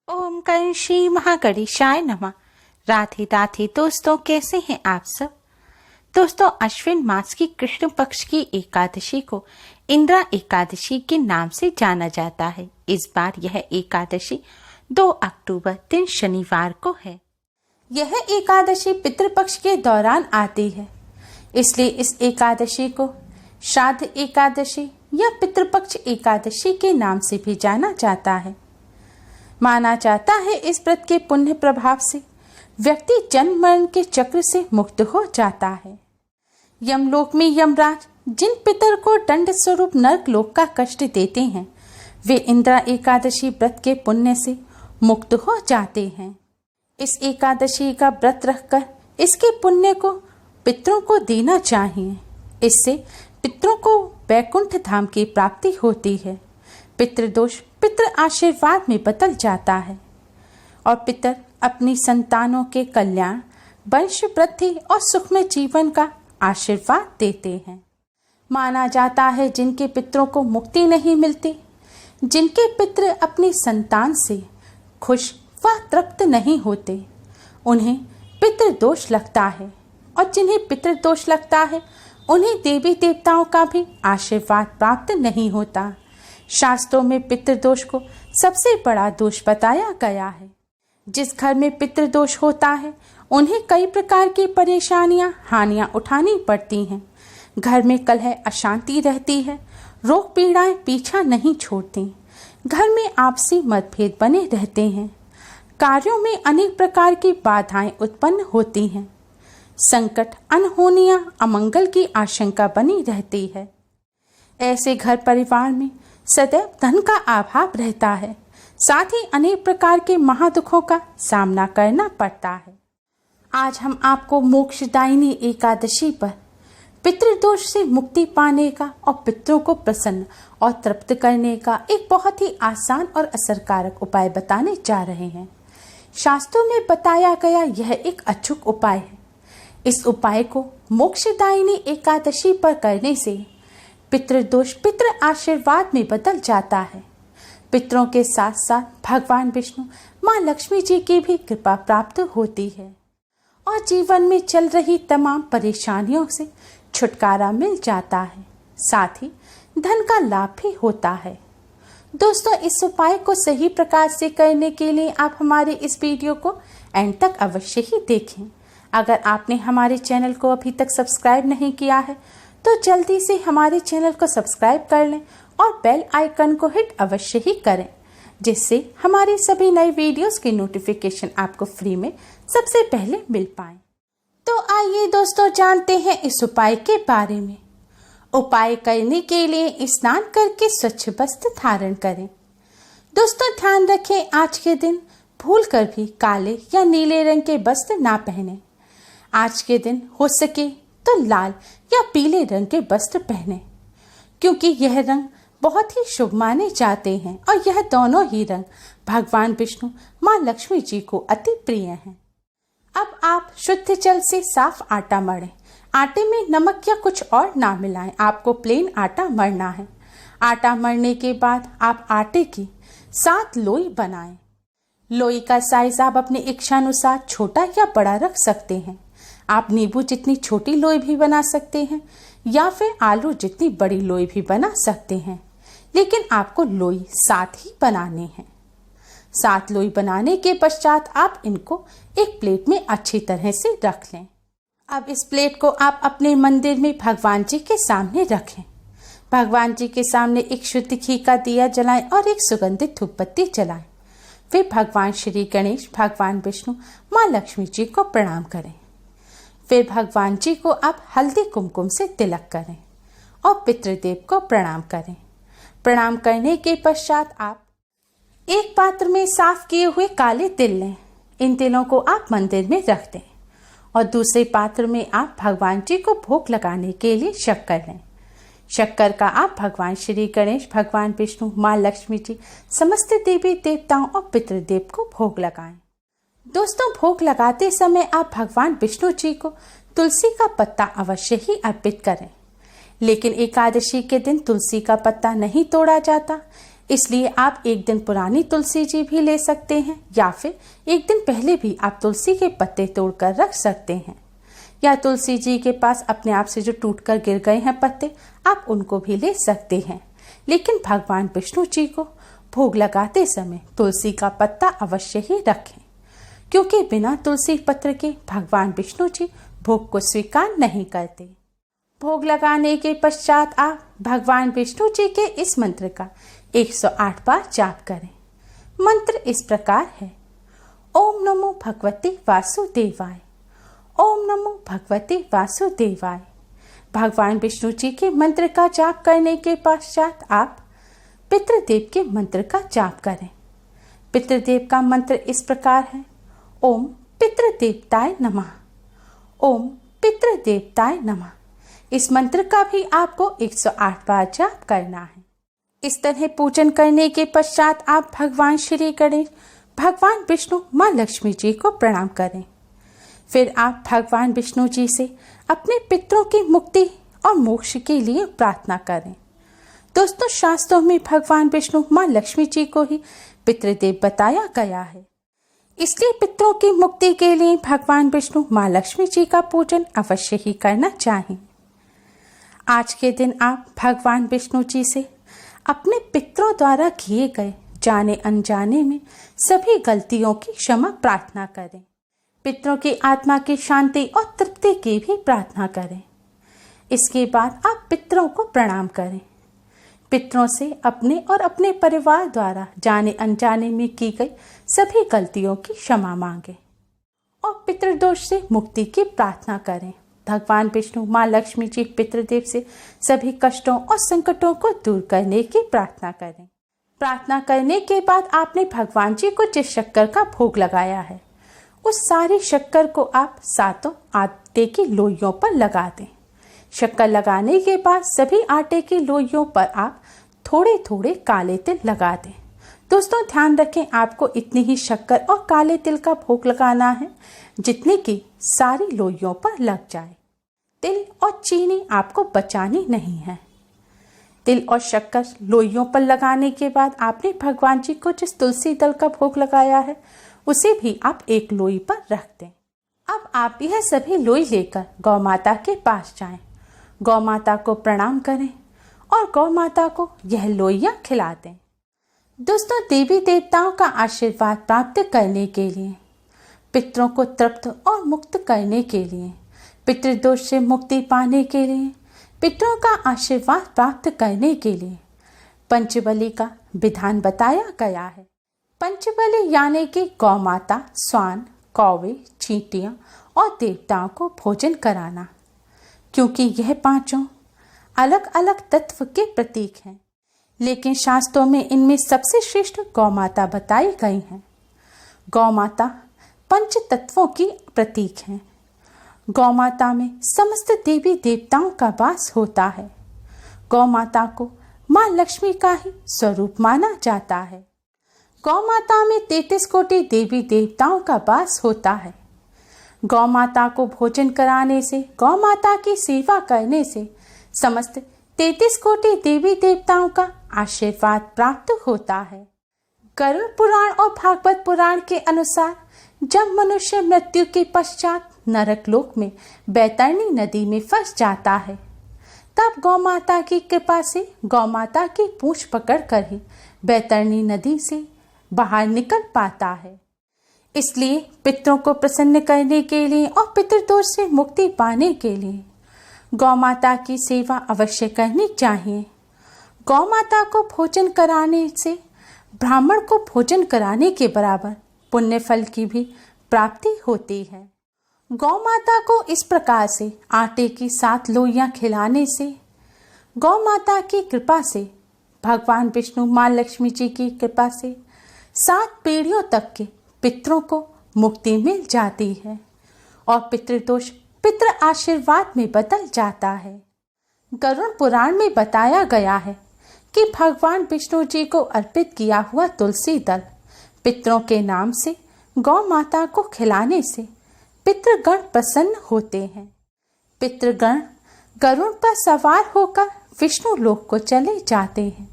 ओम कं श्री महागणेशाय नमः। राधे राधे दोस्तों, कैसे हैं आप सब। दोस्तों, अश्विन मास की कृष्ण पक्ष की एकादशी को इंद्रा एकादशी के नाम से जाना जाता है। इस बार यह एकादशी 2 अक्टूबर दिन शनिवार को है। यह एकादशी पितृपक्ष के दौरान आती है, इसलिए इस एकादशी को श्राद्ध एकादशी या पितृपक्ष एकादशी के नाम से भी जाना जाता है। माना जाता है इस व्रत के पुण्य प्रभाव से व्यक्ति जन्म मरण के चक्र से मुक्त हो जाता है। यमलोक में यमराज जिन पितर को दंड स्वरूप नरक लोक का कष्ट देते हैं, वे इंद्रा एकादशी व्रत के पुण्य से मुक्त हो जाते हैं। इस एकादशी का व्रत रखकर इसके पुण्य को पितरों को देना चाहिए। इससे पितरों को वैकुंठ धाम की प्राप्ति होती है। पितृदोष पितृ आशीर्वाद में बदल जाता है और पितर अपनी संतानों के कल्याण, वंश वृद्धि और सुखमय जीवन का आशीर्वाद देते हैं। माना जाता है जिनके पितरों को मुक्ति नहीं मिलती, जिनके पितृ अपनी संतान से खुश व तृप्त नहीं होते, उन्हें पितृदोष लगता है और जिन्हें पितृदोष लगता है उन्हें देवी देवताओं का भी आशीर्वाद प्राप्त नहीं होता। शास्त्रों में पितृदोष को सबसे बड़ा दोष बताया गया है। जिस घर में पितृदोष होता है उन्हें कई प्रकार की परेशानियां, हानियां उठानी पड़ती हैं। घर में कलह, अशांति रहती है, रोग पीड़ाएं पीछा नहीं छोड़ती। घर में आपसी मतभेद बने रहते हैं। कार्यों में अनेक प्रकार की बाधाएं उत्पन्न होती हैं। संकट, अनहोनियां, अमंगल की आशंका बनी रहती है। ऐसे घर परिवार में सदैव धन का अभाव रहता है, साथ ही अनेक प्रकार के महादुखों का सामना करना पड़ता है। आज हम आपको मोक्षदायिनी एकादशी पर पितृदोष से मुक्ति पाने का और पितरों को प्रसन्न और तृप्त करने का एक बहुत ही आसान और असरकारक उपाय बताने जा रहे हैं। शास्त्रों में बताया गया यह एक अचूक उपाय है। इस उपाय को मोक्षदायिनी एकादशी पर करने से पितृदोष पितृ आशीर्वाद में बदल जाता है। पितरों के साथ साथ भगवान विष्णु, माँ लक्ष्मी जी की भी कृपा प्राप्त होती है और जीवन में चल रही तमाम परेशानियों से छुटकारा मिल जाता है। साथ ही धन का लाभ भी होता है। दोस्तों, इस उपाय को सही प्रकार से करने के लिए आप हमारे इस वीडियो को एंड तक अवश्य ही देखें। अगर आपने हमारे चैनल को अभी तक सब्सक्राइब नहीं किया है तो जल्दी से हमारे चैनल को सब्सक्राइब कर लें और बेल आइकन को हिट अवश्य ही करें, जिससे हमारी सभी नई वीडियोस की नोटिफिकेशन आपको फ्री में सबसे पहले मिल पाए। तो आइए दोस्तों, जानते हैं इस उपाय के बारे में। उपाय करने के लिए स्नान करके स्वच्छ वस्त्र धारण करें। दोस्तों, ध्यान रखें, आज के दिन भूलकर भी काले या नीले रंग के वस्त्र ना पहने। आज के दिन हो सके तो लाल या पीले रंग के वस्त्र पहने, क्योंकि यह रंग बहुत ही शुभ माने जाते हैं और यह दोनों ही रंग भगवान विष्णु, माँ लक्ष्मी जी को अति प्रिय हैं। अब आप शुद्ध जल से साफ आटा मढ़ें। आटे में नमक या कुछ और ना मिलाएं। आपको प्लेन आटा मढ़ना है। आटा मढ़ने के बाद आप आटे की 7 लोई बनाएं। लोई का साइज आप अपनी इच्छानुसार छोटा या बड़ा रख सकते हैं। आप नींबू जितनी छोटी लोई भी बना सकते हैं या फिर आलू जितनी बड़ी लोई भी बना सकते हैं, लेकिन आपको लोई 7 ही बनाने हैं। 7 लोई बनाने के पश्चात आप इनको एक प्लेट में अच्छी तरह से रख लें। अब इस प्लेट को आप अपने मंदिर में भगवान जी के सामने रखें। भगवान जी के सामने एक शुद्ध घी का दिया जलाएं और एक सुगंधित धूप बत्ती जलाएं। फिर भगवान श्री गणेश, भगवान विष्णु, माँ लक्ष्मी जी को प्रणाम करें। फिर भगवान जी को आप हल्दी कुमकुम से तिलक करें और पितृदेव को प्रणाम करें। प्रणाम करने के पश्चात आप एक पात्र में साफ किए हुए काले तिल लें। इन तिलों को आप मंदिर में रख दें और दूसरे पात्र में आप भगवान जी को भोग लगाने के लिए शक्कर लें। शक्कर का आप भगवान श्री गणेश, भगवान विष्णु, माँ लक्ष्मी जी, समस्त देवी देवताओं और पितृदेव को भोग लगाएं। दोस्तों, भोग लगाते समय आप भगवान विष्णु जी को तुलसी का पत्ता अवश्य ही अर्पित करें, लेकिन एकादशी के दिन तुलसी का पत्ता नहीं तोड़ा जाता, इसलिए आप एक दिन पुरानी तुलसी जी भी ले सकते हैं या फिर एक दिन पहले भी आप तुलसी के पत्ते तोड़कर रख सकते हैं, या तुलसी जी के पास अपने आप से जो टूटकर गिर गए हैं पत्ते आप उनको भी ले सकते हैं। लेकिन भगवान विष्णु जी को भोग लगाते समय तुलसी का पत्ता अवश्य ही रखें, क्योंकि बिना तुलसी पत्र के भगवान विष्णु जी भोग को स्वीकार नहीं करते। भोग लगाने के पश्चात आप भगवान विष्णु जी के इस मंत्र का 108 बार जाप करें। मंत्र इस प्रकार है: ओम नमो भगवते वासुदेवाय, ओम नमो भगवते वासुदेवाय। भगवान विष्णु जी के मंत्र का जाप करने के पश्चात आप पितृदेव के मंत्र का जाप करें। पितृदेव का मंत्र इस प्रकार है: ओम पितृदेवताय नमः, ओम पितृदेवताय नमः। इस मंत्र का भी आपको 108 बार जाप करना है। इस तरह पूजन करने के पश्चात आप भगवान श्री गणेश, भगवान विष्णु, माँ लक्ष्मी जी को प्रणाम करें। फिर आप भगवान विष्णु जी से अपने पितरों की मुक्ति और मोक्ष के लिए प्रार्थना करें। दोस्तों, शास्त्रों में भगवान विष्णु, माँ लक्ष्मी जी को ही पितृदेव बताया गया है, इसलिए पितरों की मुक्ति के लिए भगवान विष्णु, माँ लक्ष्मी जी का पूजन अवश्य ही करना चाहिए। आज के दिन आप भगवान विष्णु जी से अपने पितरों द्वारा किए गए जाने अनजाने में सभी गलतियों की क्षमा प्रार्थना करें। पितरों की आत्मा की शांति और तृप्ति की भी प्रार्थना करें। इसके बाद आप पितरों को प्रणाम करें। पितरों से अपने और अपने परिवार द्वारा जाने अनजाने में की गई सभी गलतियों की क्षमा मांगें और पितृदोष से मुक्ति की प्रार्थना करें। भगवान विष्णु, माँ लक्ष्मी जी, पितृदेव से सभी कष्टों और संकटों को दूर करने की प्रार्थना करें। प्रार्थना करने के बाद आपने भगवान जी को जिस शक्कर का भोग लगाया है उस सारी शक्कर को आप सातों आटे की लोइयों पर लगा दें। शक्कर लगाने के बाद सभी आटे की लोइयों पर आप थोड़े थोड़े काले तिल लगा दें। दोस्तों, ध्यान रखें, आपको इतनी ही शक्कर और काले तिल का भोग लगाना है जितने की सारी लोइयों पर लग जाए। तिल और चीनी आपको बचानी नहीं है। तिल और शक्कर लोइयों पर लगाने के बाद आपने भगवान जी को जिस तुलसी दल का भोग लगाया है उसे भी आप एक लोई पर रख दें। अब आप यह सभी लोई लेकर गौ माता के पास जाएं, गौ माता को प्रणाम करें और गौ माता को यह लोइयां खिला दें। दोस्तों, देवी देवताओं का आशीर्वाद प्राप्त करने के लिए, पितरों को तृप्त और मुक्त करने के लिए, पितृदोष से मुक्ति पाने के लिए, पितरों का आशीर्वाद प्राप्त करने के लिए पंचबलि का विधान बताया गया है। पंचबलि यानी कि गौ माता, स्वान, कौवे, चींटियां और देवताओं को भोजन कराना, क्योंकि यह पांचों अलग अलग तत्व के प्रतीक हैं, लेकिन शास्त्रों में इनमें सबसे श्रेष्ठ गौ माता बताई गई हैं। गौ माता पंच तत्वों की प्रतीक हैं। गौ माता में समस्त देवी देवताओं का वास होता है। गौ माता को माँ लक्ष्मी का ही स्वरूप माना जाता है। गौ माता में 33 कोटि देवी देवताओं का वास होता है। गौ माता को भोजन कराने से, गौ माता की सेवा करने से समस्त 33 कोटि देवी देवताओं का आशीर्वाद प्राप्त होता है। गरुड़ पुराण और भागवत पुराण के अनुसार जब मनुष्य मृत्यु के पश्चात नरक लोक में बैतरणी नदी में फंस जाता है, तब गौ माता की कृपा से गौ माता की पूंछ पकड़कर ही बैतरणी नदी से बाहर निकल पाता है। इसलिए पितरों को प्रसन्न करने के लिए और पितृदोष से मुक्ति पाने के लिए गौ माता की सेवा अवश्य करनी चाहिए। गौ माता को भोजन कराने से ब्राह्मण को भोजन कराने के बराबर पुण्य फल की भी प्राप्ति होती है। गौ माता को इस प्रकार से आटे की 7 लोइयां खिलाने से, गौ माता की कृपा से, भगवान विष्णु, माँ लक्ष्मी जी की कृपा से 7 पीढ़ियों तक के पितरों को मुक्ति मिल जाती है और पितृदोष पितृ आशीर्वाद में बदल जाता है। गरुड़ पुराण में बताया गया है कि भगवान विष्णु जी को अर्पित किया हुआ तुलसी दल पितरों के नाम से गौ माता को खिलाने से पितृगण प्रसन्न होते हैं। पितृगण गरुड़ पर सवार होकर विष्णु लोक को चले जाते हैं।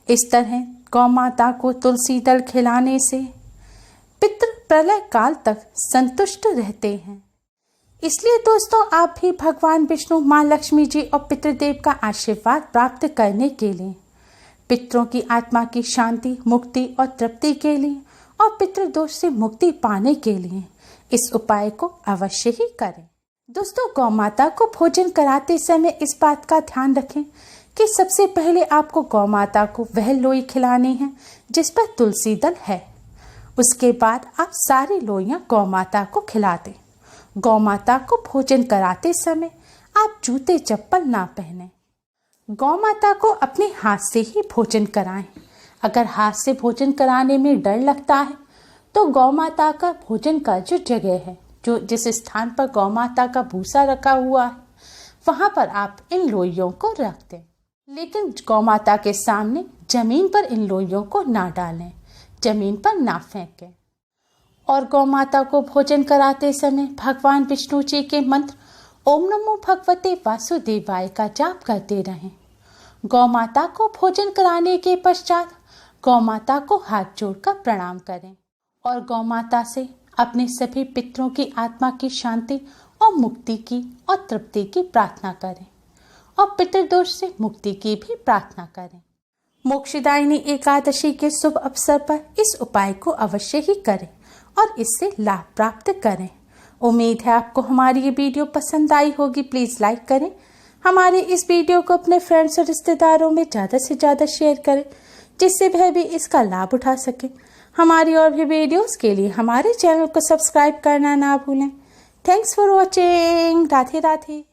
इस तरह गौ माता को तुलसी दल खिलाने से पितृ प्रलय काल तक संतुष्ट रहते हैं। इसलिए दोस्तों, आप भी भगवान विष्णु, माँ लक्ष्मी जी और पितृदेव का आशीर्वाद प्राप्त करने के लिए, पितरों की आत्मा की शांति, मुक्ति और तृप्ति के लिए और पितृदोष से मुक्ति पाने के लिए इस उपाय को अवश्य ही करें। दोस्तों, गौ माता को भोजन कराते समय इस बात का ध्यान रखें कि सबसे पहले आपको गौ माता को वह लोई खिलानी है जिस पर तुलसी दल है। उसके बाद आप सारी लोइयां गौ माता को खिला दें। गौ माता को भोजन कराते समय आप जूते चप्पल ना पहने। गौ माता को अपने हाथ से ही भोजन कराएं। अगर हाथ से भोजन कराने में डर लगता है तो गौ माता का भोजन का जो जगह है, जो जिस स्थान पर गौ माता का भूसा रखा हुआ है, वहां पर आप इन लोइयों को रख दें। लेकिन गौ माता के सामने जमीन पर इन लोइयों को ना डालें, जमीन पर ना फेंकें। और गौ माता को भोजन कराते समय भगवान विष्णु जी के मंत्र ओम नमो भगवते वासुदेवाय का जाप करते रहें। गौ माता को भोजन कराने के पश्चात गौ माता को हाथ जोड़कर प्रणाम करें और गौ माता से अपने सभी पितरों की आत्मा की शांति और मुक्ति की और तृप्ति की प्रार्थना करें और पितृदोष से मुक्ति की भी प्रार्थना करें। मोक्षदायिनी एकादशी के शुभ अवसर पर इस उपाय को अवश्य ही करें और इससे लाभ प्राप्त करें। उम्मीद है आपको हमारी ये वीडियो पसंद आई होगी। प्लीज़ लाइक करें, हमारे इस वीडियो को अपने फ्रेंड्स और रिश्तेदारों में ज़्यादा से ज़्यादा शेयर करें जिससे वह भी इसका लाभ उठा सकें। हमारी और भी वीडियोस के लिए हमारे चैनल को सब्सक्राइब करना ना भूलें। Thanks for watching. Radhe Radhe.